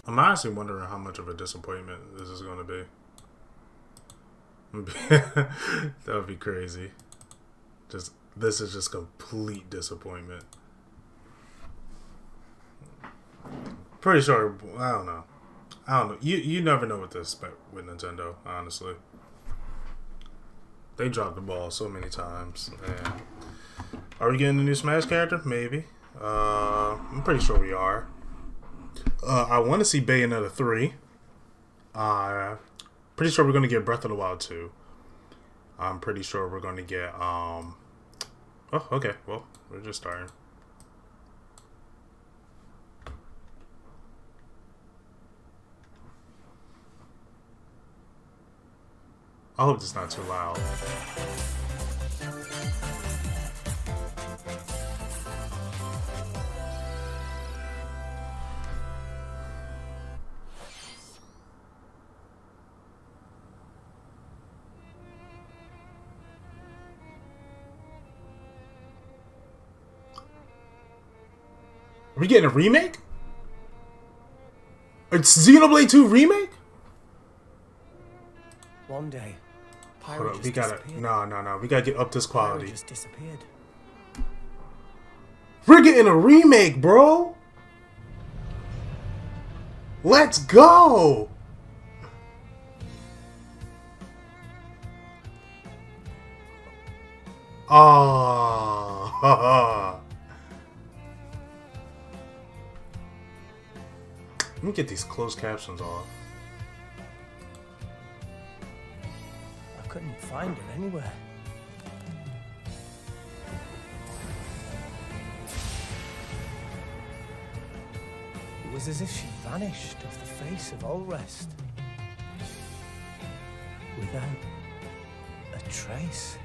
I'm honestly wondering how much of a disappointment this is going to be. That would be crazy. This is just complete disappointment. Pretty sure. I don't know. You never know what to expect with Nintendo. Honestly, they dropped the ball so many times. And are we getting a new Smash character? Maybe. I'm pretty sure we are. I want to see Bayonetta 3. Pretty sure we're going to get Breath of the Wild 2. I'm pretty sure we're going to get... Oh, okay. Well, we're just starting. I hope it's not too loud. Are we getting a remake? It's Xenoblade 2 remake? One day, Hold on, we gotta no. We gotta get up this quality. just disappeared. We're getting a remake, bro. Let's go. Oh. Let me get these closed captions off. I couldn't find her anywhere. It was as if she vanished off the face of all rest. Without a trace.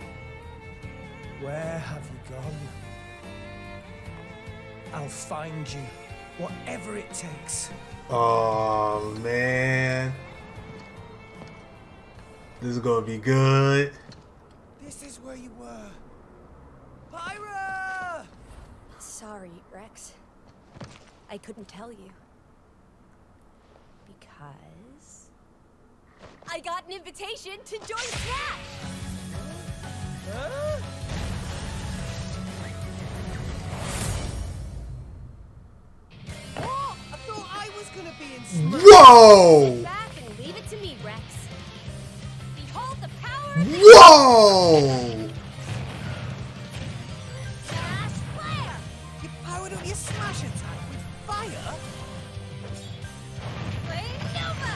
Where have you gone? I'll find you, whatever it takes. Oh man, this is gonna be good. This is where you were. Pyra! Sorry, Rex. I couldn't tell you. Because... I got an invitation to join Smash! Huh? Oh, I thought I was gonna be in Smash. Whoa! Sit back and leave it to me, Rex. Behold the power of the Whoa! Smash Flare! You powered up your Smash attack with fire? Flame Nova!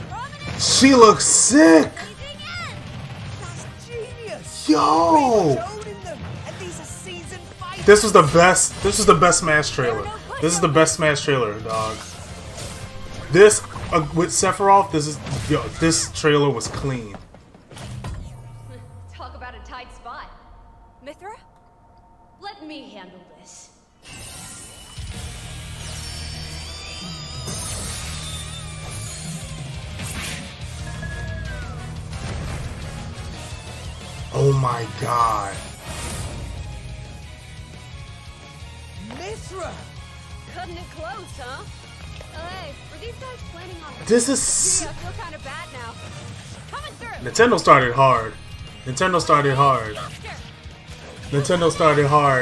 Prominent She looks sick. blazing end! That's genius! Yo! Owning them, and these are seasoned fighters. This was the best. This was the best Smash trailer. This is the best Smash trailer, dog. This with Sephiroth. This trailer was clean. Talk about a tight spot. Mithra? Let me handle this. Oh my god. Mithra! Cutting it close, huh? Hey, were these guys planning on... This is... Gee, I feel kind of bad now. Coming through! Nintendo started hard. Nintendo started hard.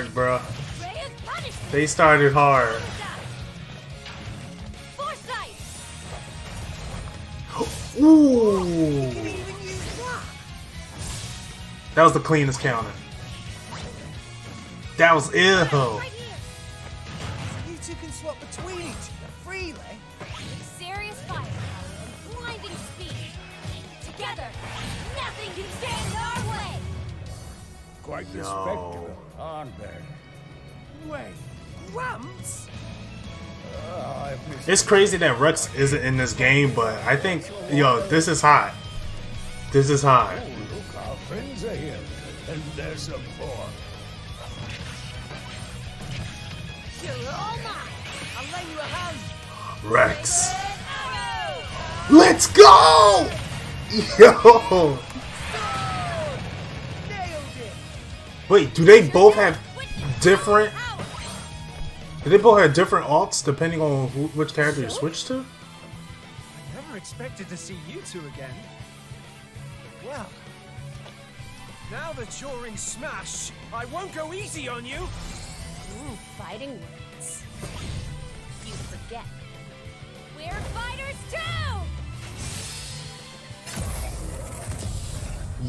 Bruh. Ray of punishment! They started hard. Foresight! Ooh. Even use that? That was the cleanest counter. That was ill. Right here! You two can swap between each other freely. With serious firepower and blinding speed. Together, nothing can stand in our way! Quite the Yo. spectacle, aren't they? Wait, Gramps? I've missed It's crazy that Rex isn't in this game, but I think, this is hot. This is hot. Oh, look, our friends are here, and there's some more. You're all mine. I'll lay you a hand. Rex. Arrow! Let's go! Yo! Nailed it. Wait, do they both have different... Do they both have different alts depending on which character you switch to? never expected to see you two again. Well, now that you're in Smash, I won't go easy on you. Ooh, fighting words. You forget. We're fighters too!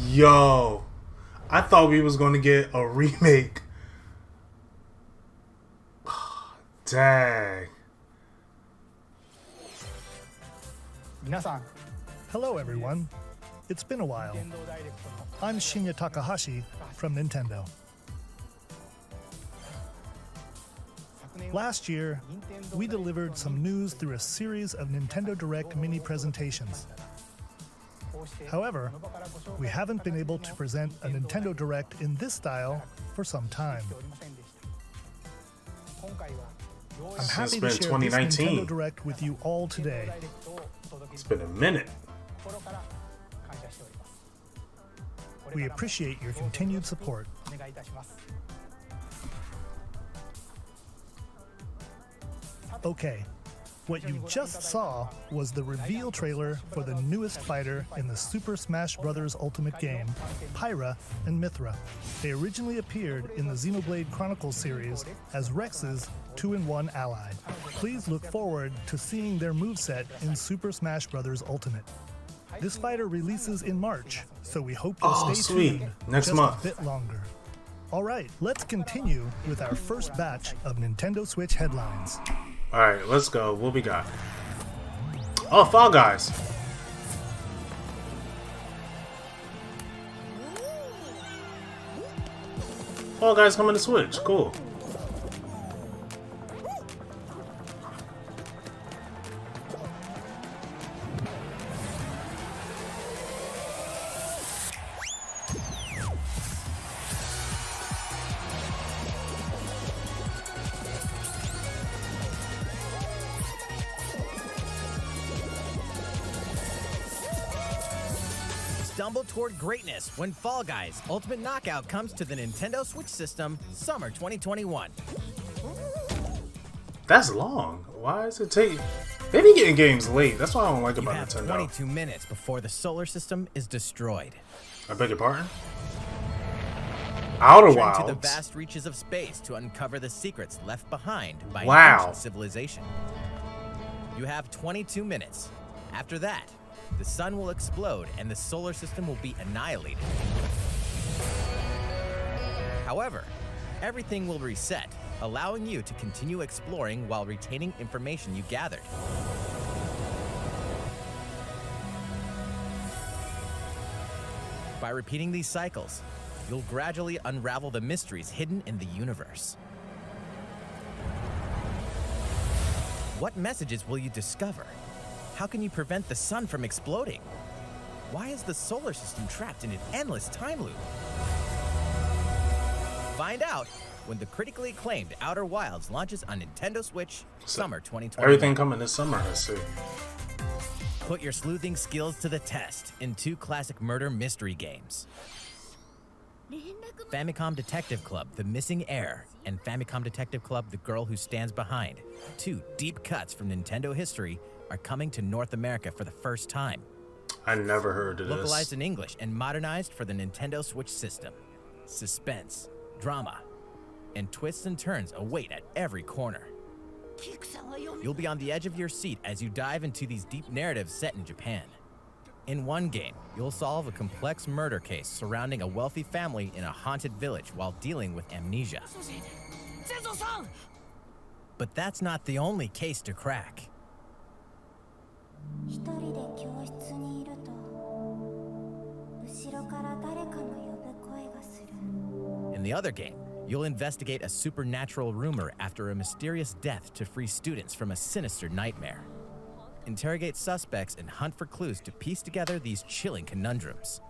Yo, I thought we was gonna get a remake. Dang. Hello everyone. It's been a while. I'm Shinya Takahashi from Nintendo. Last year, we delivered some news through a series of Nintendo Direct mini presentations. However, we haven't been able to present a Nintendo Direct in this style for some time. I'm happy to share this Nintendo Direct with you all today. It's been a minute. We appreciate your continued support. Okay, what you just saw was the reveal trailer for the newest fighter in the Super Smash Bros. Ultimate game, Pyra and Mythra. They originally appeared in the Xenoblade Chronicles series as Rex's 2-in-1 ally. Please look forward to seeing their moveset in Super Smash Bros. Ultimate. This fighter releases in March, so we hope you'll stay tuned next just month. a bit longer. Alright, let's continue with our first batch of Nintendo Switch headlines. Alright, let's go. What we got? Oh, Fall Guys. Fall Guys coming to Switch. Cool. Stumble toward greatness when Fall Guys Ultimate Knockout comes to the Nintendo Switch system summer 2021. That's long. Why is it taking... They be getting games late. That's what I don't like You about have Nintendo. 22 minutes before the solar system is destroyed. I beg your pardon? Outer Return to the Wilds. vast reaches of space to uncover the secrets left behind by an Wow. ancient civilization. You have 22 minutes. After that, the sun will explode and the solar system will be annihilated. However, everything will reset, allowing you to continue exploring while retaining information you gathered. By repeating these cycles, you'll gradually unravel the mysteries hidden in the universe. What messages will you discover? How can you prevent the sun from exploding? Why is the solar system trapped in an endless time loop? Find out when the critically acclaimed Outer Wilds launches on Nintendo Switch summer 2020. Everything coming this summer, I see. Put your sleuthing skills to the test in 2 classic murder mystery games. Famicom Detective Club, The Missing Heir, and Famicom Detective Club, The Girl Who Stands Behind, 2 deep cuts from Nintendo history, are coming to North America for the first time. I never heard of this. Localized in English and modernized for the Nintendo Switch system. Suspense, drama, and twists and turns await at every corner. You'll be on the edge of your seat as you dive into these deep narratives set in Japan. In one game, you'll solve a complex murder case surrounding a wealthy family in a haunted village while dealing with amnesia. But that's not the only case to crack. In the other game, you'll investigate a supernatural rumor after a mysterious death to free students from a sinister nightmare. Interrogate suspects and hunt for clues to piece together these chilling conundrums.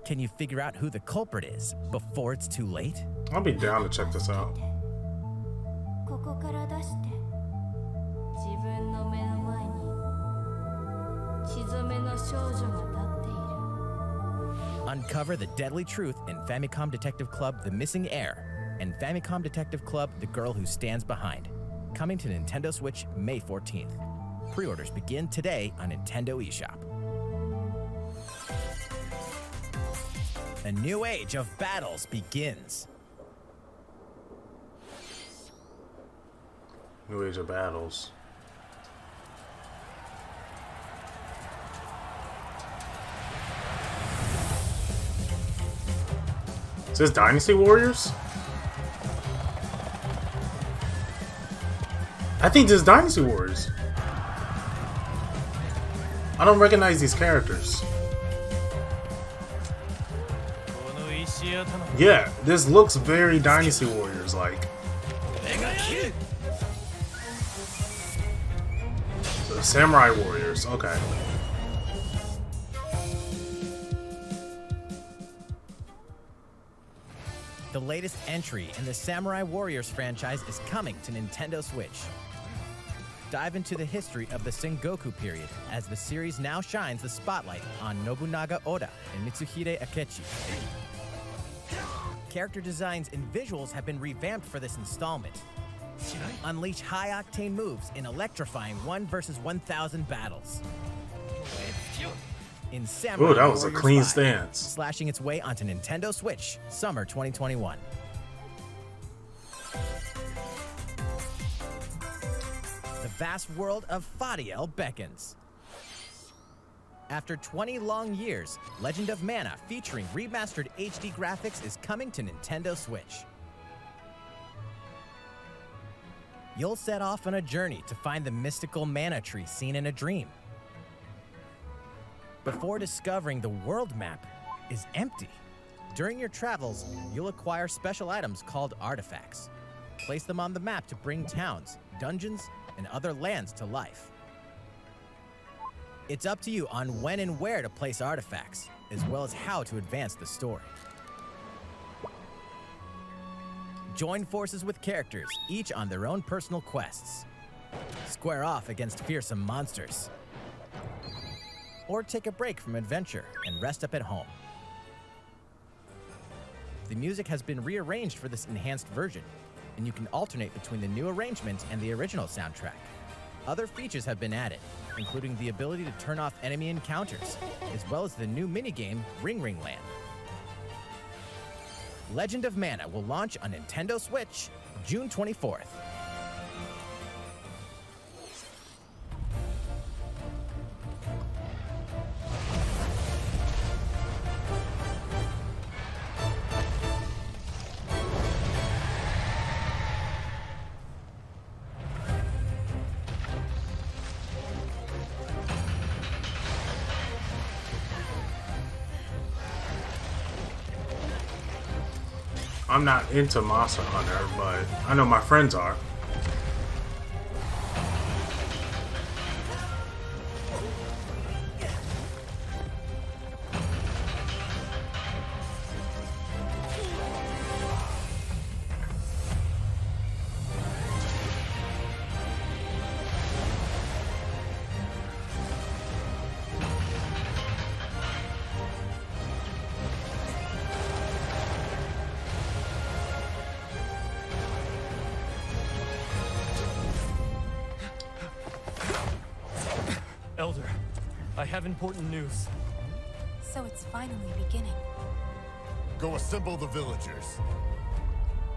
Can you figure out who the culprit is before it's too late? I'll be down to check this out. Uncover the deadly truth in Famicom Detective Club The Missing Heir and Famicom Detective Club The Girl Who Stands Behind. Coming to Nintendo Switch May 14th. Pre-orders begin today on Nintendo eShop. A new age of battles begins. New age of battles. Is this Dynasty Warriors? I think this is Dynasty Warriors. I don't recognize these characters. Yeah, this looks very Dynasty Warriors like. So, Samurai Warriors, okay. The latest entry in the Samurai Warriors franchise is coming to Nintendo Switch. Dive into the history of the Sengoku period as the series now shines the spotlight on Nobunaga Oda and Mitsuhide Akechi. Character designs and visuals have been revamped for this installment. Unleash high-octane moves in electrifying 1 versus 1,000 battles. In Samurai Ooh, that was a Warriors clean 5, stance. slashing its way onto Nintendo Switch, summer 2021. The vast world of Fadiel beckons. After 20 long years, Legend of Mana featuring remastered HD graphics is coming to Nintendo Switch. You'll set off on a journey to find the mystical mana tree seen in a dream. Before discovering the world map is empty. During your travels, you'll acquire special items called artifacts. Place them on the map to bring towns, dungeons, and other lands to life. It's up to you on when and where to place artifacts, as well as how to advance the story. Join forces with characters, each on their own personal quests. Square off against fearsome monsters. Or take a break from adventure and rest up at home. The music has been rearranged for this enhanced version, and you can alternate between the new arrangement and the original soundtrack. Other features have been added, including the ability to turn off enemy encounters, as well as the new minigame Ring Ring Land. Legend of Mana will launch on Nintendo Switch June 24th. I'm not into Monster Hunter, but I know my friends are. Elder, I have important news. So it's finally beginning. Go assemble the villagers.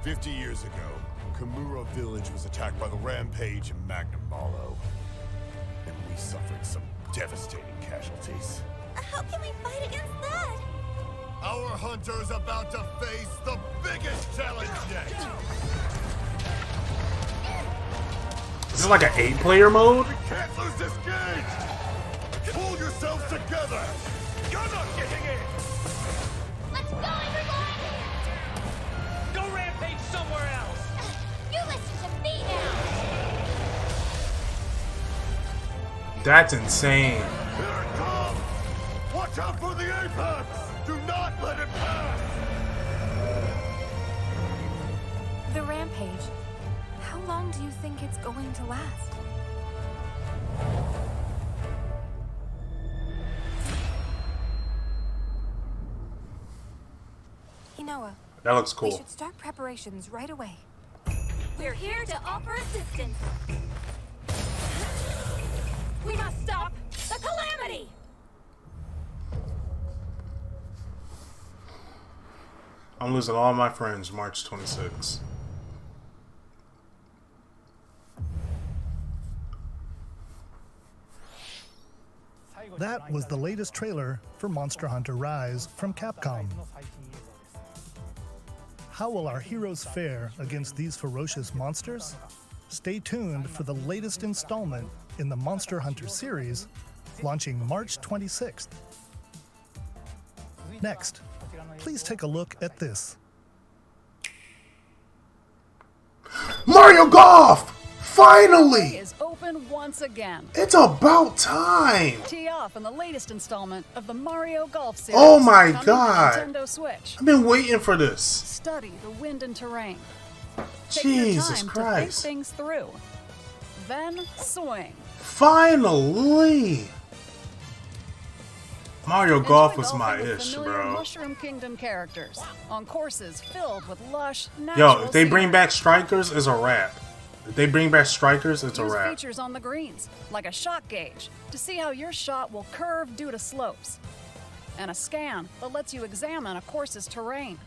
50 years ago, Kamura village was attacked by the Rampage and Magnum Malo. And we suffered some devastating casualties. How can we fight against that? Our hunter's about to face the biggest challenge yet! Is this like an 8-player mode? We can't lose this game! Pull yourselves together! You're not getting in! Let's go, everyone! Go rampage somewhere else! You listen to me now! That's insane. Here it comes! Watch out for the apex! Do not let it pass! The rampage. How long do you think it's going to last? Inoa, That looks we cool. should start preparations right away. We're here to offer assistance. We must stop the calamity! I'm losing all my friends March 26th. That was the latest trailer for Monster Hunter Rise from Capcom. How will our heroes fare against these ferocious monsters? Stay tuned for the latest installment in the Monster Hunter series, launching March 26th. Next, please take a look at this. Mario Golf! Finally! Is open once again. It's about time! Tee off in the latest installment of the Mario Golf series. Oh my coming to God. Nintendo Switch. I've been waiting for this. Study the wind and terrain. Take Jesus your time Christ. to think things through. Then swing. Finally! Mario Golf Enjoy was my golfing with ish, familiar bro. Mushroom Kingdom characters on courses filled with lush, Yo, natural if they bring scenery. back strikers, it's a wrap. If they bring back strikers, it's a Use wrap. features on the greens, like a shot gauge, to see how your shot will curve due to slopes, and a scan that lets you examine a course's terrain.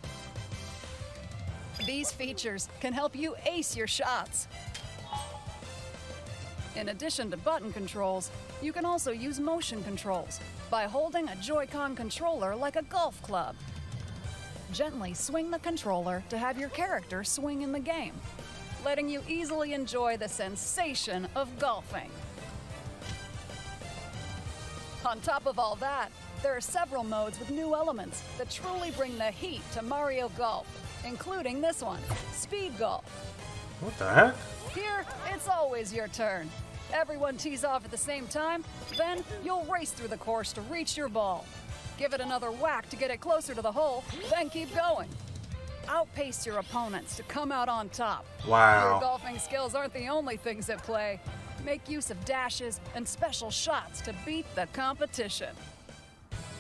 These features can help you ace your shots. In addition to button controls, you can also use motion controls by holding a Joy-Con controller like a golf club. Gently swing the controller to have your character swing in the game, letting you easily enjoy the sensation of golfing. On top of all that, there are several modes with new elements that truly bring the heat to Mario Golf, including this one, Speed Golf. What the heck? Here, it's always your turn. Everyone tees off at the same time, then you'll race through the course to reach your ball. Give it another whack to get it closer to the hole, then keep going. Outpace your opponents to come out on top. Wow. Your golfing skills aren't the only things at play. Make use of dashes and special shots to beat the competition.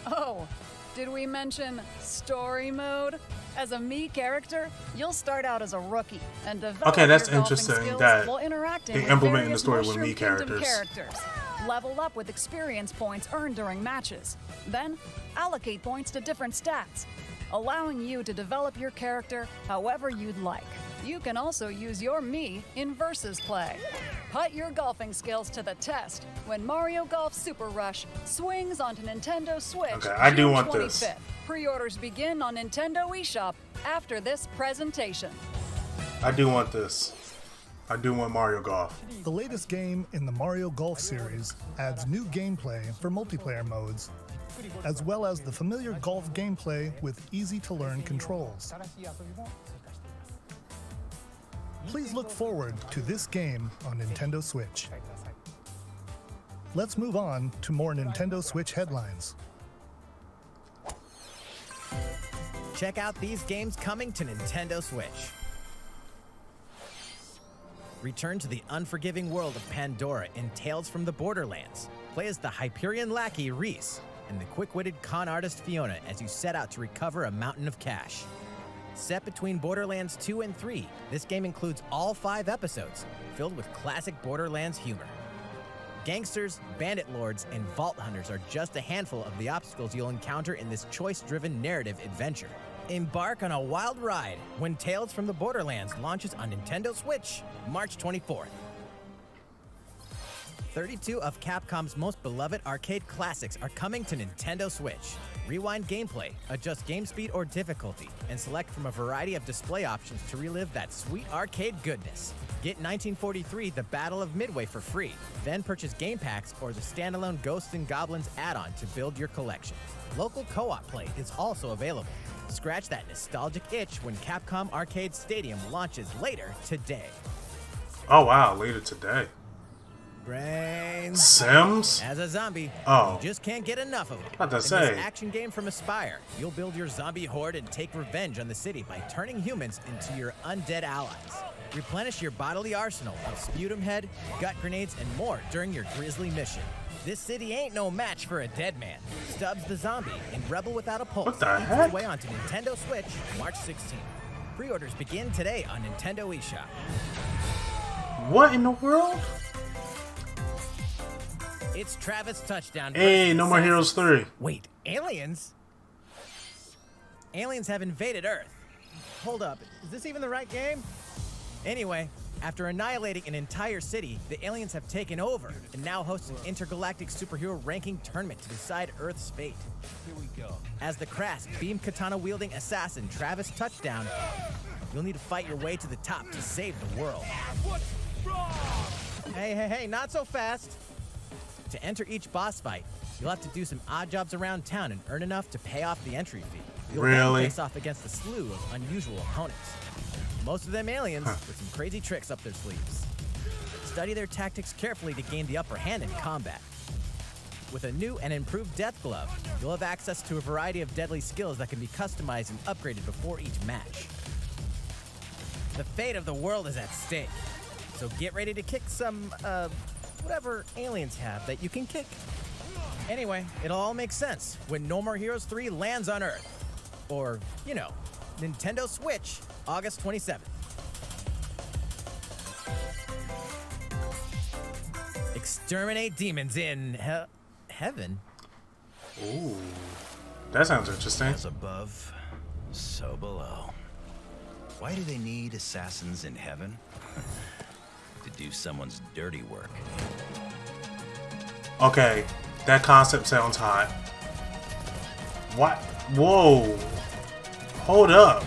Oh, did we mention story mode? As a Mii character, you'll start out as a rookie and develop Okay, that's your golfing interesting skills that while interacting they with implementing the various story with Mushroom Mii Kingdom characters. Level up with experience points earned during matches. Then, allocate points to different stats, allowing you to develop your character however you'd like. You can also use your Mii in versus play. Put your golfing skills to the test when Mario Golf Super Rush swings onto Nintendo Switch. Okay, I do June want this. 25th. Pre-orders begin on Nintendo eShop after this presentation. I do want this. I do want Mario Golf. The latest game in the Mario Golf series adds new gameplay for multiplayer modes, as well as the familiar golf gameplay with easy-to-learn controls. Please look forward to this game on Nintendo Switch. Let's move on to more Nintendo Switch headlines. Check out these games coming to Nintendo Switch. Return to the unforgiving world of Pandora in Tales from the Borderlands. Play as the Hyperion lackey Reese and the quick-witted con artist Fiona as you set out to recover a mountain of cash. Set between Borderlands 2 and 3, this game includes all 5 episodes, filled with classic Borderlands humor. Gangsters, bandit lords, and vault hunters are just a handful of the obstacles you'll encounter in this choice-driven narrative adventure. Embark on a wild ride when Tales from the Borderlands launches on Nintendo Switch, March 24th. 32 of Capcom's most beloved arcade classics are coming to Nintendo Switch. Rewind gameplay, adjust game speed or difficulty, and select from a variety of display options to relive that sweet arcade goodness. Get 1943 The Battle of Midway for free, then purchase game packs or the standalone Ghosts and Goblins add-on to build your collection. Local co-op play is also available. Scratch that nostalgic itch when Capcom Arcade Stadium launches later today. Oh wow, later today. Brains. Sims? As a zombie, Oh. you just can't get enough of them. About to In say. this action game from Aspire, you'll build your zombie horde and take revenge on the city by turning humans into your undead allies. Replenish your bodily arsenal of sputum head, gut grenades, and more during your grisly mission. This city ain't no match for a dead man. Stubbs the Zombie in Rebel Without a Pulse What the eats heck? its way onto Nintendo Switch March 16th. Pre-orders begin today on Nintendo eShop. What in the world? It's Travis Touchdown. Hey, No More Heroes 3. Wait, aliens? Aliens have invaded Earth. Hold up, is this even the right game? Anyway, after annihilating an entire city, the aliens have taken over and now host an intergalactic superhero ranking tournament to decide Earth's fate. Here we go. As the crass, beam katana-wielding assassin Travis Touchdown, you'll need to fight your way to the top to save the world. What's wrong? Hey, not so fast. To enter each boss fight, you'll have to do some odd jobs around town and earn enough to pay off the entry fee. You'll Really? then face off against a slew of unusual opponents. Most of them aliens with some crazy tricks up their sleeves. Study their tactics carefully to gain the upper hand in combat. With a new and improved death glove, you'll have access to a variety of deadly skills that can be customized and upgraded before each match. The fate of the world is at stake, so get ready to kick some, whatever aliens have that you can kick. Anyway, it'll all make sense when No More Heroes 3 lands on Earth. Or, you know, Nintendo Switch, August 27th. Exterminate demons in heaven. Ooh, that sounds interesting. As above, so below. Why do they need assassins in heaven? To do someone's dirty work. Okay, that concept sounds hot. What? Whoa. Hold up.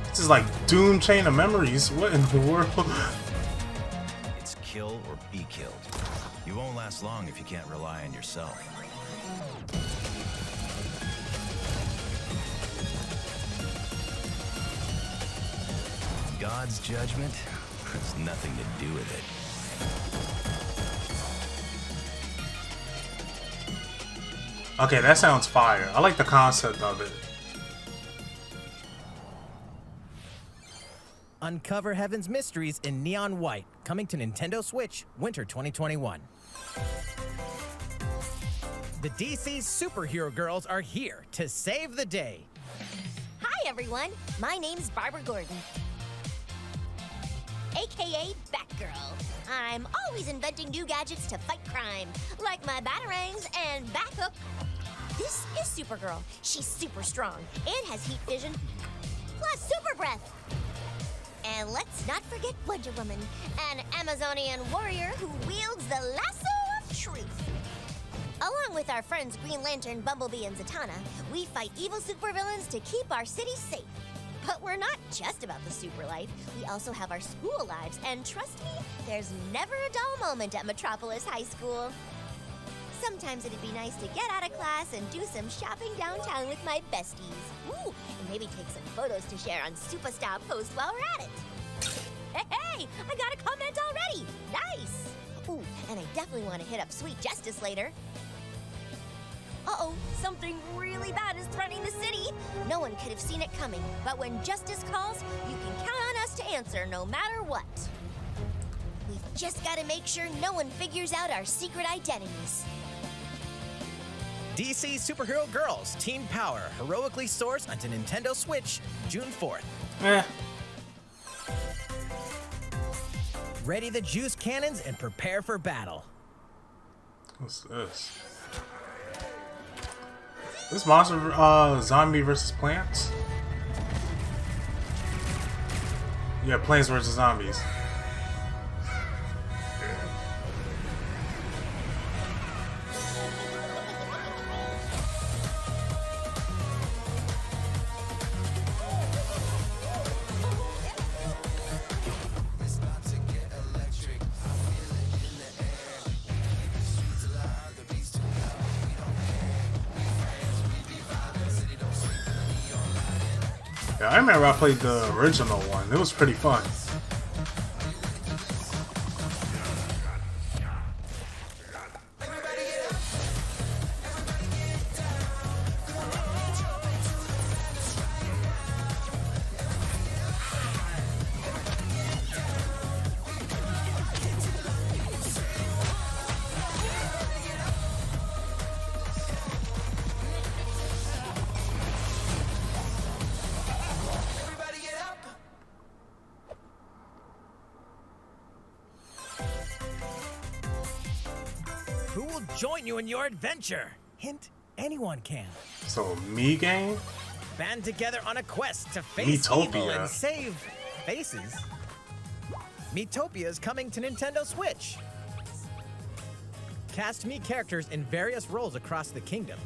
This is like Doom Chain of Memories. What in the world? It's kill or be killed. You won't last long if you can't rely on yourself. God's judgment has nothing to do with it. Okay, that sounds fire. I like the concept of it. Uncover Heaven's mysteries in neon white, coming to Nintendo Switch, winter 2021. The DC superhero girls are here to save the day. Hi, everyone. My name's Barbara Gordon, aka Batgirl. I'm always inventing new gadgets to fight crime, like my batarangs and Bathook. This is Supergirl. She's super strong and has heat vision, plus super breath. And let's not forget Wonder Woman, an Amazonian warrior who wields the lasso of truth. Along with our friends Green Lantern, Bumblebee, and Zatanna, we fight evil supervillains to keep our city safe. But we're not just about the super life. We also have our school lives, and trust me, there's never a dull moment at Metropolis High School. Sometimes it'd be nice to get out of class and do some shopping downtown with my besties. Ooh, and maybe take some photos to share on Superstar Post while we're at it. Hey, I got a comment already. Nice. Ooh, and I definitely want to hit up Sweet Justice later. Uh-oh, something really bad is threatening the city. No one could have seen it coming, but when justice calls, you can count on us to answer no matter what. We've just got to make sure no one figures out our secret identities. DC Superhero Girls Teen Power heroically soars onto Nintendo Switch June 4th. Ready the juice cannons and prepare for battle. What's this? This monster zombie versus plants? Yeah, plants versus zombies. Yeah, I remember I played the original one. It was pretty fun. Who will join you in your adventure? Hint, anyone can. So, me game? Band together on a quest to face evil Miitopia. and save faces. Miitopia is coming to Nintendo Switch. Cast me characters in various roles across the kingdom.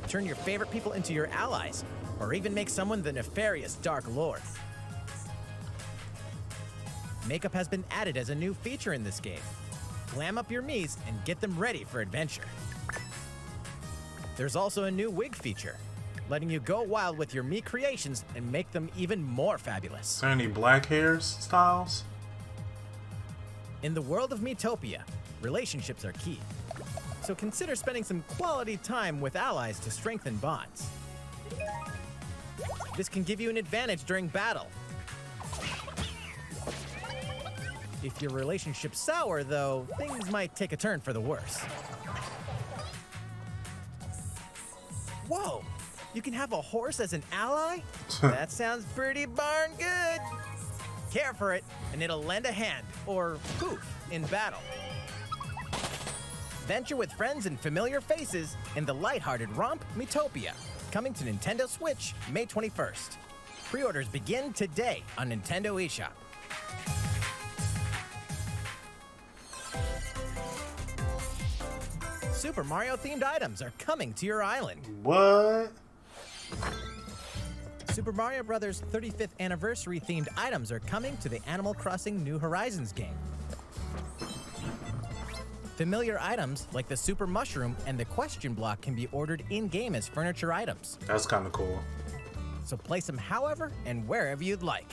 Turn your favorite people into your allies, or even make someone the nefarious Dark Lord. Makeup has been added as a new feature in this game. Glam up your Miis and get them ready for adventure. There's also a new wig feature, letting you go wild with your Mii creations and make them even more fabulous. Is there any black hairs styles? In the world of Miitopia, relationships are key. So consider spending some quality time with allies to strengthen bonds. This can give you an advantage during battle. If your relationship's sour, though, things might take a turn for the worse. Whoa! You can have a horse as an ally? That sounds pretty darn good. Care for it, and it'll lend a hand, or poof, in battle. Venture with friends and familiar faces in the lighthearted romp Miitopia, coming to Nintendo Switch May 21st. Pre-orders begin today on Nintendo eShop. Super Mario themed items are coming to your island. What? Super Mario Bros. 35th anniversary themed items are coming to the Animal Crossing New Horizons game. Familiar items like the Super Mushroom and the Question Block can be ordered in-game as furniture items. That's kind of cool. So place them however and wherever you'd like.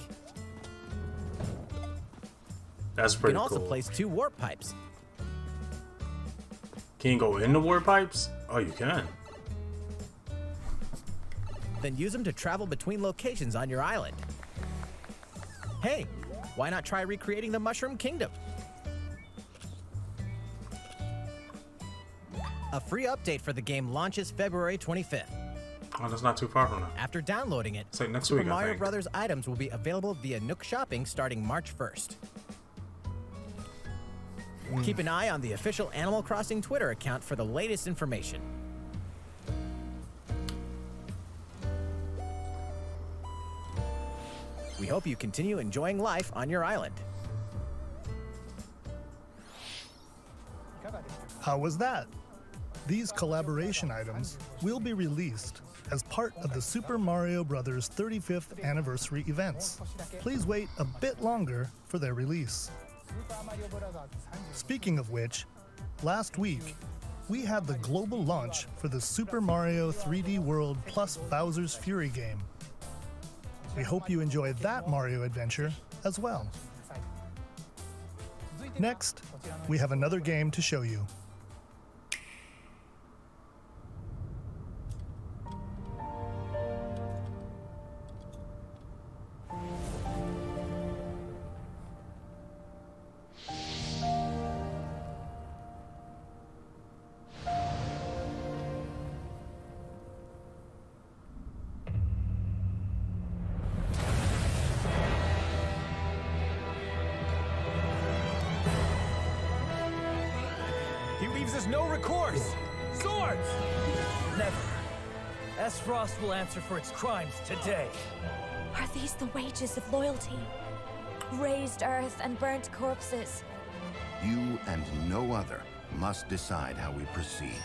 That's You pretty can also cool. place 2 warp pipes. Can you go in the war pipes? Oh, you can. Then use them to travel between locations on your island. Hey, why not try recreating the Mushroom Kingdom? A free update for the game launches February 25th. Oh, that's not too far from now. After downloading it, It's like next Super week, I Mario think. Bros. Items will be available via Nook Shopping starting March 1st. Keep an eye on the official Animal Crossing Twitter account for the latest information. We hope you continue enjoying life on your island. How was that? These collaboration items will be released as part of the Super Mario Bros. 35th anniversary events. Please wait a bit longer for their release. Speaking of which, last week, we had the global launch for the Super Mario 3D World plus Bowser's Fury game. We hope you enjoy that Mario adventure as well. Next, we have another game to show you. He leaves us no recourse. Swords! Never. S-Frost will answer for its crimes today. Are these the wages of loyalty? Raised earth and burnt corpses. You and no other must decide how we proceed.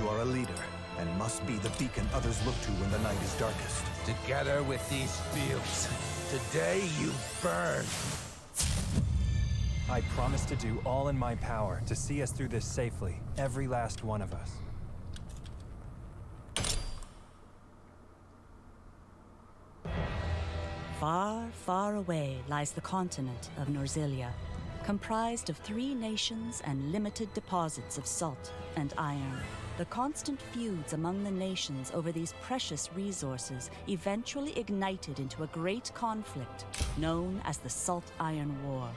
You are a leader and must be the beacon others look to when the night is darkest. Together with these fields, today you burn. I promise to do all in my power to see us through this safely, every last one of us. Far, far away lies the continent of Norzilia, comprised of 3 nations and limited deposits of salt and iron. The constant feuds among the nations over these precious resources eventually ignited into a great conflict known as the Salt Iron War.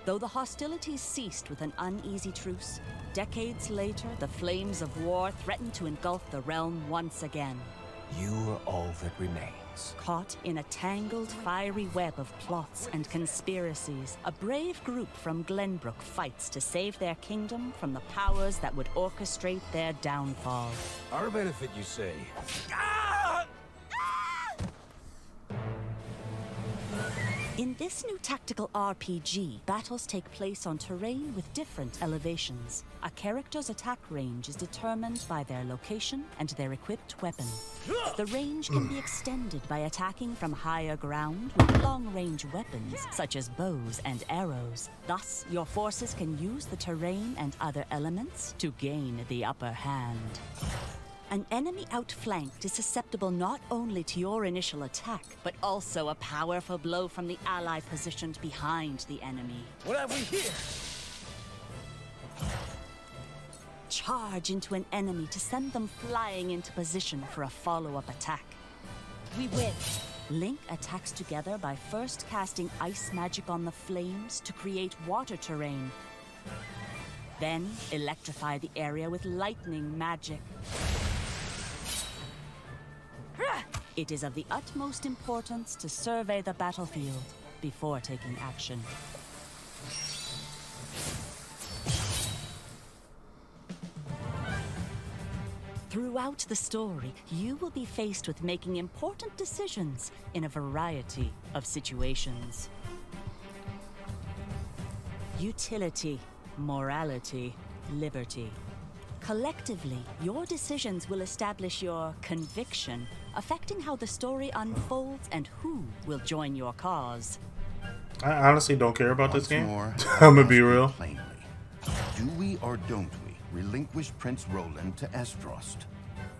Though the hostilities ceased with an uneasy truce, decades later the flames of war threatened to engulf the realm once again. You are all that remain. plans. Caught in a tangled, fiery web of plots and conspiracies, a brave group from Glenbrook fights to save their kingdom from the powers that would orchestrate their downfall. Our benefit, you say? In this new tactical RPG, battles take place on terrain with different elevations. A character's attack range is determined by their location and their equipped weapon. The range can be extended by attacking from higher ground with long-range weapons, such as bows and arrows. Thus, your forces can use the terrain and other elements to gain the upper hand. An enemy outflanked is susceptible not only to your initial attack, but also a powerful blow from the ally positioned behind the enemy. What have we here? Charge into an enemy to send them flying into position for a follow-up attack. We win. Link attacks together by first casting ice magic on the flames to create water terrain. Then electrify the area with lightning magic. It is of the utmost importance to survey the battlefield before taking action. Throughout the story, you will be faced with making important decisions in a variety of situations. Utility, morality, liberty. Collectively, your decisions will establish your conviction, affecting how the story unfolds and who will join your cause. I honestly don't care about this game. More, I'm gonna be real. Plainly. Do we or don't we relinquish Prince Roland to Estrost?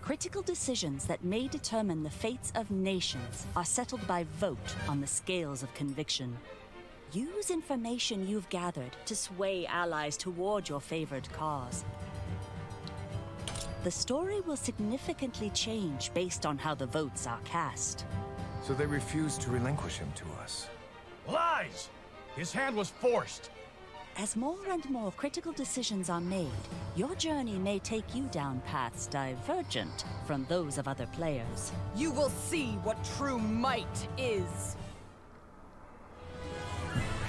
Critical decisions that may determine the fates of nations are settled by vote on the scales of conviction. Use information you've gathered to sway allies toward your favored cause. The story will significantly change based on how the votes are cast. So they refused to relinquish him to us. Lies! His hand was forced. As more and more critical decisions are made, your journey may take you down paths divergent from those of other players. You will see what true might is.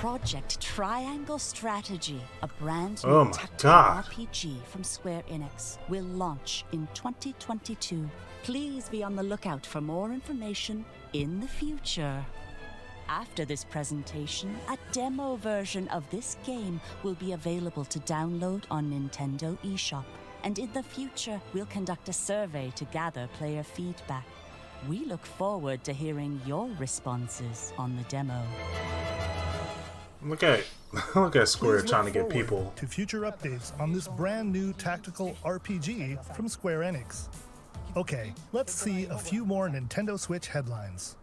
Project Triangle Strategy, a brand Oh new my tactical God. RPG from Square Enix, will launch in 2022. Please be on the lookout for more information in the future. After this presentation, a demo version of this game will be available to download on Nintendo eShop. And in the future, we'll conduct a survey to gather player feedback. We look forward to hearing your responses on the demo. Look at Square Please trying to look get forward people. to future updates on this brand new tactical RPG from Square Enix. Okay, let's see a few more Nintendo Switch headlines.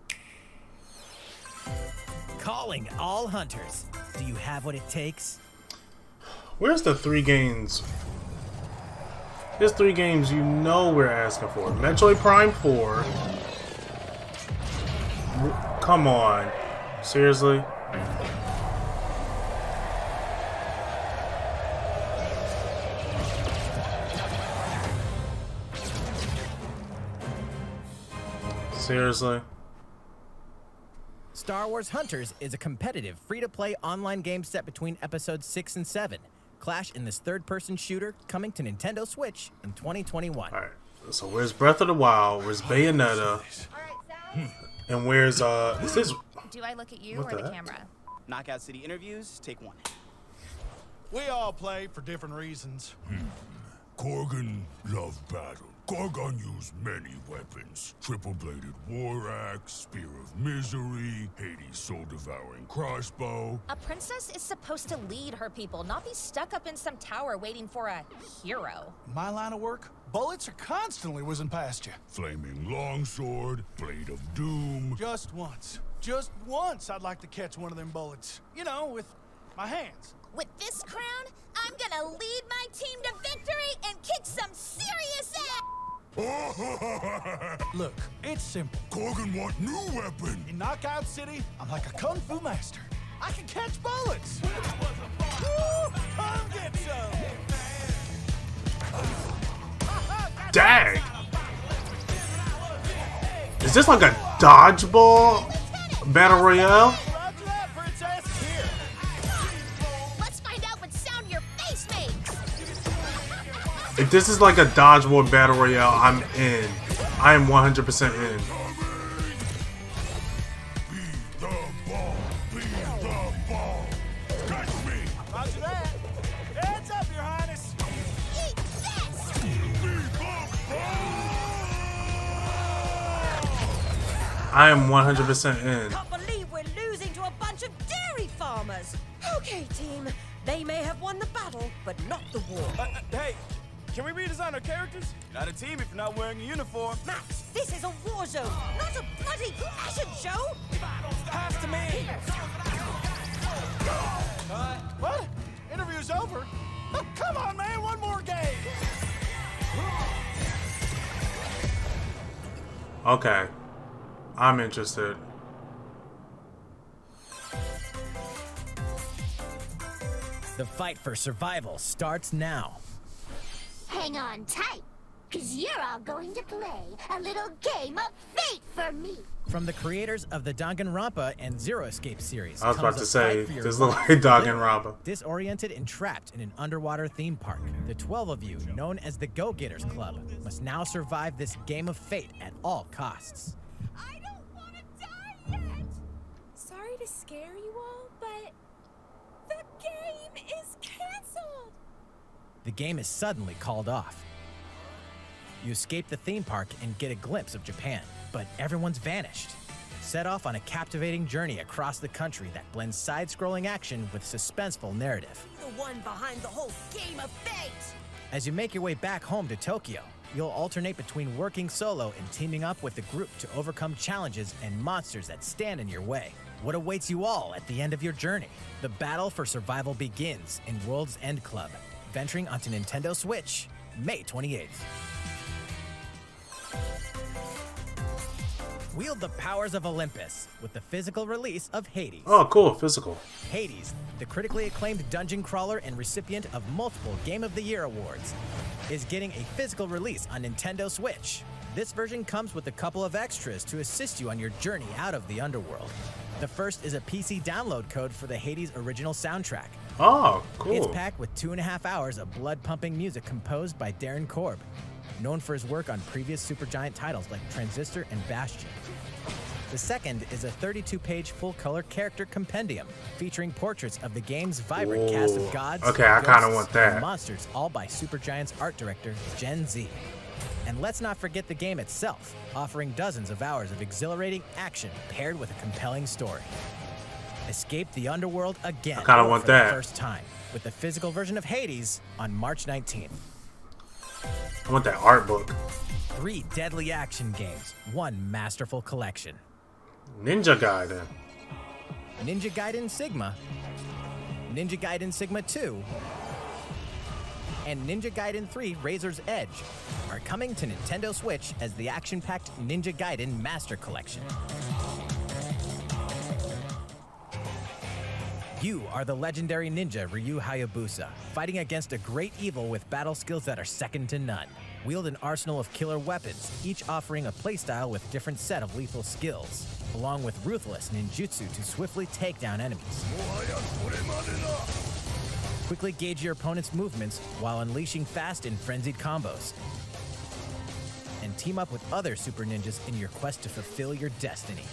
Calling all hunters. Do you have what it takes? Where's the 3 games? There's 3 games you know we're asking for. Metroid Prime 4. Come on. Seriously? Seriously? Star Wars Hunters is a competitive, free-to-play online game set between episodes 6 and 7. Clash in this third-person shooter coming to Nintendo Switch in 2021. Alright, so where's Breath of the Wild? Where's Bayonetta? And where's, is this... Do I look at you What or the the heck? camera? Knockout City interviews, take 1. We all play for different reasons. Korgan loved battle. Gorgon used many weapons. Triple-bladed war axe, spear of misery, Hades' soul-devouring crossbow. A princess is supposed to lead her people, not be stuck up in some tower waiting for a hero. My line of work, bullets are constantly whizzing past you. Flaming longsword, blade of doom. Just once I'd like to catch one of them bullets. You know, with my hands. With this crown, I'm gonna lead my team to victory and kick some serious ass! Look, it's simple. Korgan want new weapon. In Knockout City, I'm like a kung fu master. I can catch bullets. Woo! Come get some. Dang! Is this like a dodgeball battle royale? Let's find out what sound your face makes. If this is like a dodgeball battle royale, I'm in. I am 100% in. Roger that. Heads up, Your Highness. Eat this. I am 100% in. Can't believe we're losing to a bunch of dairy farmers. Okay, team. They may have won the battle, but not the war. Hey, can we redesign our characters? Not a team if you're not wearing a uniform. Max, this is a war zone, not a bloody fashion show. Pass to me. What? Interview's over? Oh, come on, man. One more game. Okay. I'm interested. The fight for survival starts now. Hang on tight, because you're all going to play a little game of fate for me. From the creators of the Danganronpa and Zero Escape series. I was about comes to a say, fight for your this looks life. like Danganronpa. Disoriented and trapped in an underwater theme park, the 12 of you, known as the Go-Getters Club, must now survive this game of fate at all costs. I don't want to die yet. Sorry to scare you all, but the game is canceled. The game is suddenly called off. You escape the theme park and get a glimpse of Japan, but everyone's vanished. Set off on a captivating journey across the country that blends side-scrolling action with suspenseful narrative. The one behind the whole game of fate. As you make your way back home to Tokyo, you'll alternate between working solo and teaming up with the group to overcome challenges and monsters that stand in your way. What awaits you all at the end of your journey? The battle for survival begins in World's End Club, venturing onto Nintendo Switch, May 28th. Wield the powers of Olympus with the physical release of Hades. Oh, cool. Physical. Hades, the critically acclaimed dungeon crawler and recipient of multiple Game of the Year awards, is getting a physical release on Nintendo Switch. This version comes with a couple of extras to assist you on your journey out of the underworld. The first is a PC download code for the Hades original soundtrack. Oh, cool. It's packed with 2.5 hours of blood-pumping music composed by Darren Korb, known for his work on previous Supergiant titles like Transistor and Bastion. The second is a 32-page full-color character compendium featuring portraits of the game's vibrant cast of gods, okay, I kind of ghosts, want that. and monsters, all by Supergiant's art director, Gen Z. And let's not forget the game itself, offering dozens of hours of exhilarating action paired with a compelling story. Escape the underworld again I kinda want for that. the first time with the physical version of Hades on March 19th. I want that art book. 3 deadly action games, 1 masterful collection. Ninja Gaiden. Ninja Gaiden Sigma, Ninja Gaiden Sigma 2, and Ninja Gaiden 3 Razor's Edge are coming to Nintendo Switch as the action-packed Ninja Gaiden Master Collection. You are the legendary ninja Ryu Hayabusa, fighting against a great evil with battle skills that are second to none. Wield an arsenal of killer weapons, each offering a playstyle with different set of lethal skills, along with ruthless ninjutsu to swiftly take down enemies. Quickly gauge your opponent's movements while unleashing fast and frenzied combos. And team up with other super ninjas in your quest to fulfill your destiny.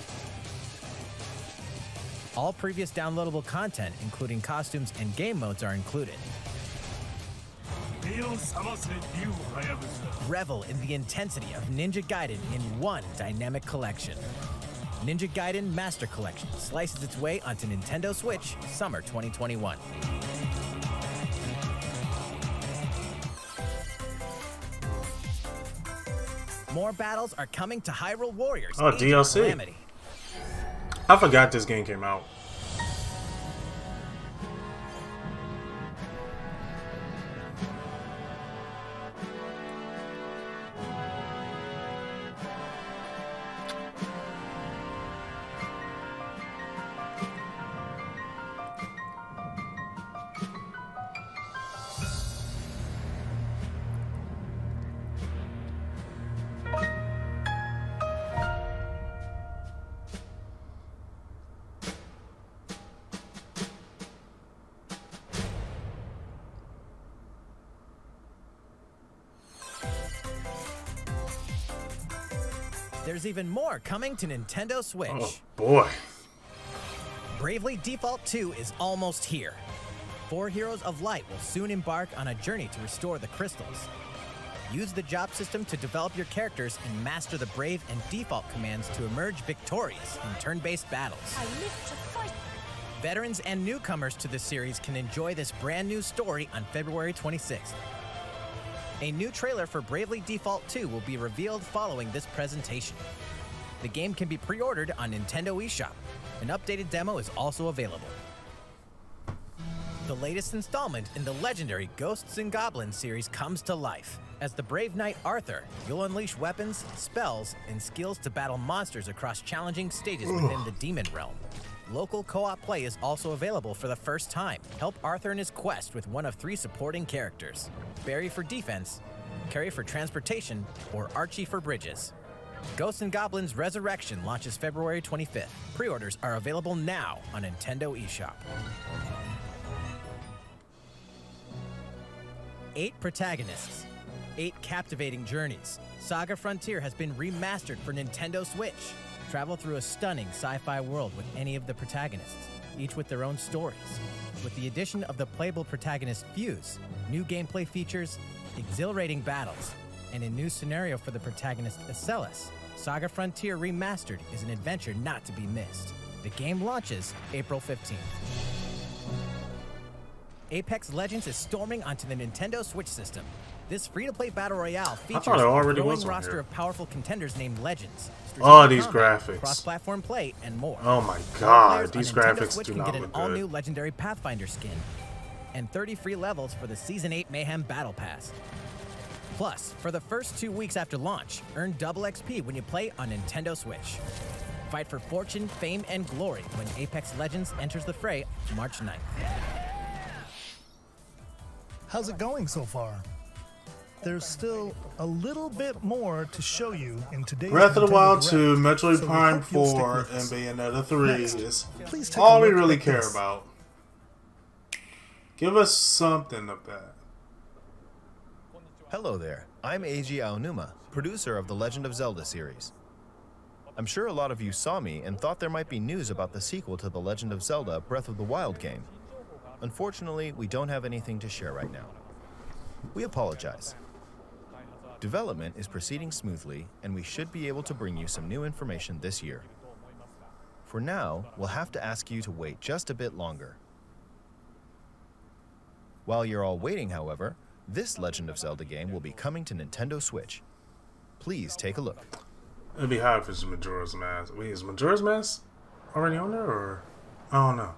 All previous downloadable content, including costumes and game modes, are included. Revel in the intensity of Ninja Gaiden in one dynamic collection. Ninja Gaiden Master Collection slices its way onto Nintendo Switch summer 2021. More battles are coming to Hyrule Warriors. Oh, Age of DLC. Calamity. I forgot this game came out. There's even more coming to Nintendo Switch. Oh boy. Bravely Default 2 is almost here. 4 Heroes of Light will soon embark on a journey to restore the crystals. Use the job system to develop your characters and master the Brave and Default commands to emerge victorious in turn-based battles. I live to fight. Veterans and newcomers to the series can enjoy this brand new story on February 26th. A new trailer for Bravely Default 2 will be revealed following this presentation. The game can be pre-ordered on Nintendo eShop. An updated demo is also available. The latest installment in the legendary Ghosts and Goblins series comes to life. As the brave knight Arthur, you'll unleash weapons, spells, and skills to battle monsters across challenging stages within the demon realm. Local co-op play is also available for the first time. Help Arthur in his quest with one of 3 supporting characters: Barry for defense, Carrie for transportation, or Archie for bridges. Ghosts and Goblins Resurrection launches February 25th. Pre-orders are available now on Nintendo eShop. 8 protagonists, 8 captivating journeys. Saga Frontier has been remastered for Nintendo Switch. Travel through a stunning sci-fi world with any of the protagonists, each with their own stories. With the addition of the playable protagonist Tues, new gameplay features, exhilarating battles, and a new scenario for the protagonist Acellus, Saga Frontier Remastered is an adventure not to be missed. The game launches April 15th. Apex Legends is storming onto the Nintendo Switch system. This free-to-play battle royale features a growing roster of powerful contenders named Legends. Oh, these graphics. Cross-platform play, and more. Oh my god, these graphics do not look good. Get an all-new legendary Pathfinder skin, and 30 free levels for the Season 8 Mayhem Battle Pass. Plus, for the first 2 weeks after launch, earn double XP when you play on Nintendo Switch. Fight for fortune, fame, and glory when Apex Legends enters the fray March 9th. How's it going so far? There's still a little bit more to show you in today's Breath of the Wild Direct, 2, Metroid so Prime we hope you'll 4, stick with and us. Bayonetta 3 Next, is please take all a we look really at care this. about. Give us something of that. Hello there, I'm Eiji Aonuma, producer of the Legend of Zelda series. I'm sure a lot of you saw me and thought there might be news about the sequel to the Legend of Zelda Breath of the Wild game. Unfortunately, we don't have anything to share right now. We apologize. Development is proceeding smoothly, and we should be able to bring you some new information this year. For now, we'll have to ask you to wait just a bit longer. While you're all waiting, however, this Legend of Zelda game will be coming to Nintendo Switch. Please take a look. It'd be hard if it's Majora's Mask. Wait, is Majora's Mask already on there, or? I don't know.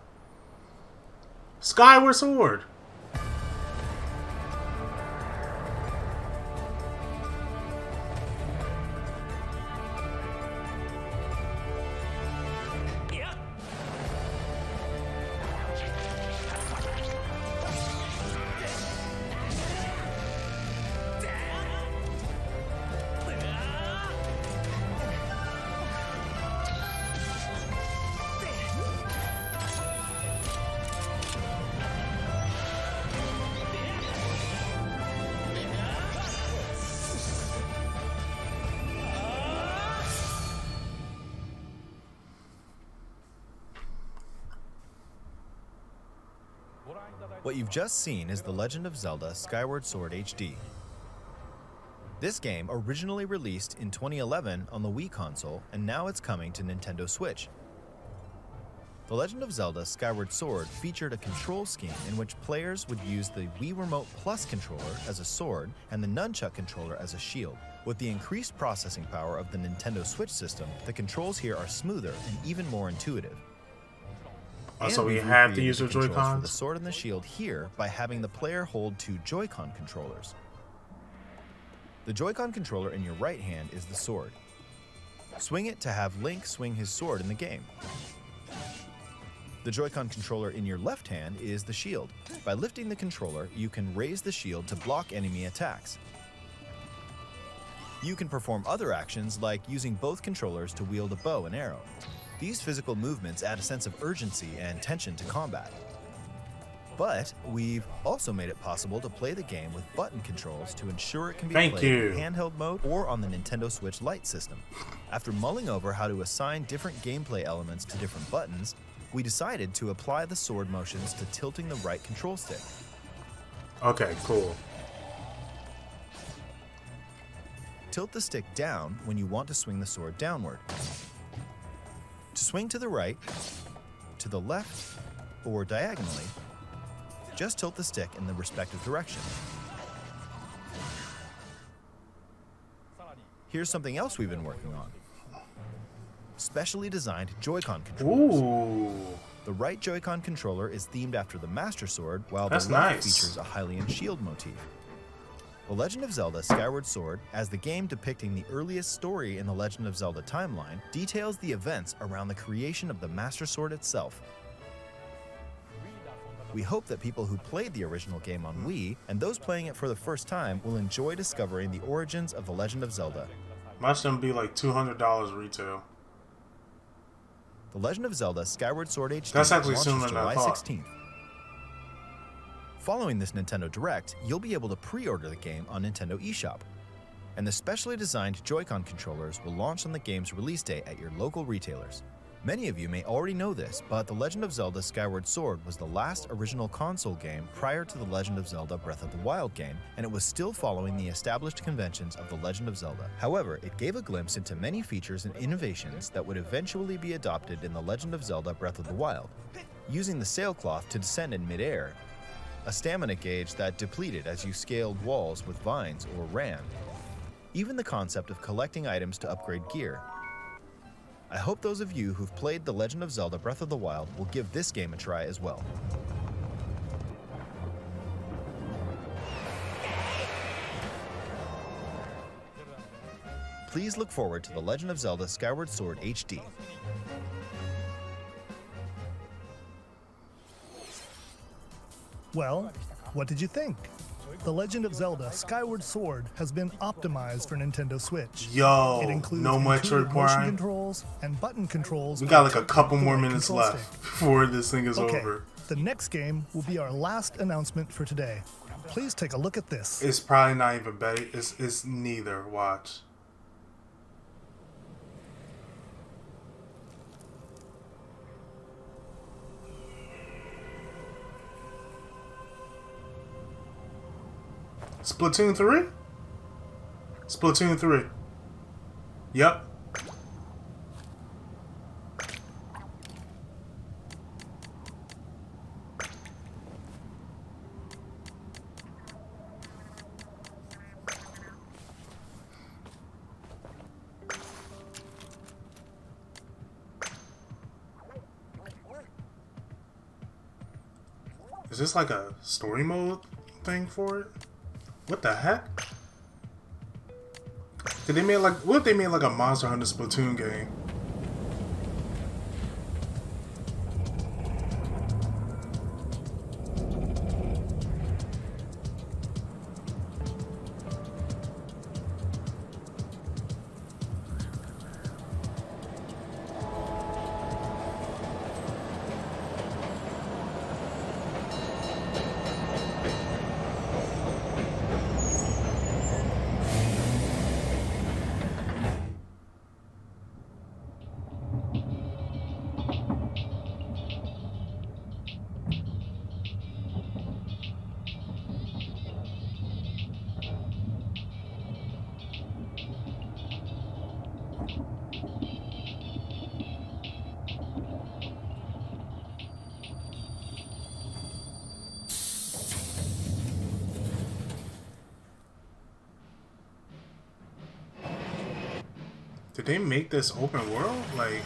Skyward Sword! What you've just seen is The Legend of Zelda Skyward Sword HD. This game originally released in 2011 on the Wii console, and now it's coming to Nintendo Switch. The Legend of Zelda Skyward Sword featured a control scheme in which players would use the Wii Remote Plus controller as a sword and the Nunchuck controller as a shield. With the increased processing power of the Nintendo Switch system, the controls here are smoother and even more intuitive. So we we've have to recreated use the the controls for Joy-Cons? the sword and the shield here by having the player hold 2 Joy-Con controllers. The Joy-Con controller in your right hand is the sword. Swing it to have Link swing his sword in the game. The Joy-Con controller in your left hand is the shield. By lifting the controller, you can raise the shield to block enemy attacks. You can perform other actions like using both controllers to wield a bow and arrow. These physical movements add a sense of urgency and tension to combat. But we've also made it possible to play the game with button controls to ensure it can be Thank played you. in handheld mode or on the Nintendo Switch Lite system. After mulling over how to assign different gameplay elements to different buttons, we decided to apply the sword motions to tilting the right control stick. Okay, cool. Tilt the stick down when you want to swing the sword downward. To swing to the right, to the left, or diagonally, just tilt the stick in the respective direction. Here's something else we've been working on. Specially designed Joy-Con controllers. Ooh. The right Joy-Con controller is themed after the Master Sword, while That's the left nice. features a Hylian shield motif. The Legend of Zelda Skyward Sword, as the game depicting the earliest story in the Legend of Zelda timeline, details the events around the creation of the Master Sword itself. We hope that people who played the original game on Wii and those playing it for the first time will enjoy discovering the origins of The Legend of Zelda. Must them be like $200 retail. The Legend of Zelda Skyward Sword HD That's actually launches sooner than I July thought. 16th. Following this Nintendo Direct, you'll be able to pre-order the game on Nintendo eShop, and the specially designed Joy-Con controllers will launch on the game's release day at your local retailers. Many of you may already know this, but The Legend of Zelda Skyward Sword was the last original console game prior to The Legend of Zelda Breath of the Wild game, and it was still following the established conventions of The Legend of Zelda. However, it gave a glimpse into many features and innovations that would eventually be adopted in The Legend of Zelda Breath of the Wild. Using the sailcloth to descend in midair, a stamina gauge that depleted as you scaled walls with vines or ran, even the concept of collecting items to upgrade gear. I hope those of you who've played The Legend of Zelda Breath of the Wild will give this game a try as well. Please look forward to The Legend of Zelda Skyward Sword HD. Well, what did you think? The Legend of Zelda Skyward Sword has been optimized for Nintendo Switch. Yo, it includes no Metroid intuitive motion Prime. controls and button controls. We got like a with couple the more right minutes control left stick. before this thing is Okay, over. the next game will be our last announcement for today. Please take a look at this. It's probably not even better. It's neither. Watch. Splatoon 3? Splatoon 3. Yep. Is this like a story mode thing for it? What the heck? Did they make like, what if they made like a Monster Hunter Splatoon game? Did they make this open world? Like,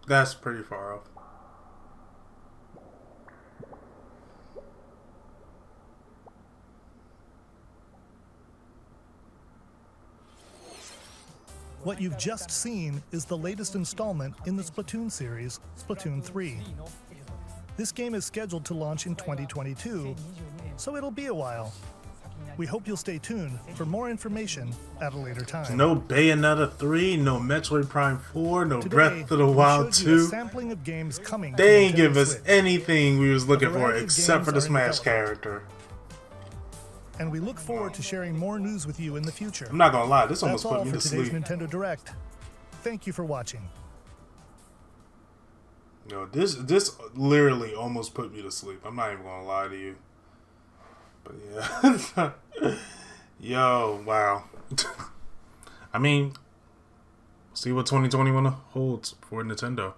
That's pretty far off. What you've just seen is the latest installment in the Splatoon series, Splatoon 3. This game is scheduled to launch in 2022, so it'll be a while. We hope you'll stay tuned for more information at a later time. No Bayonetta 3, no Metroid Prime 4, no Today, Breath of the Wild showed you a 2. sampling of games coming to They ain't Nintendo give us Switch. anything we was looking A for variety of except for the games are in Smash development. character. And we look forward to sharing more news with you in the future. I'm not gonna lie, this almost That's all put me for to today's sleep. Nintendo Direct. Thank you for watching. Yo, this literally almost put me to sleep. I'm not even gonna lie to you. But yeah. Yo, wow. I mean, see what 2021 holds for Nintendo.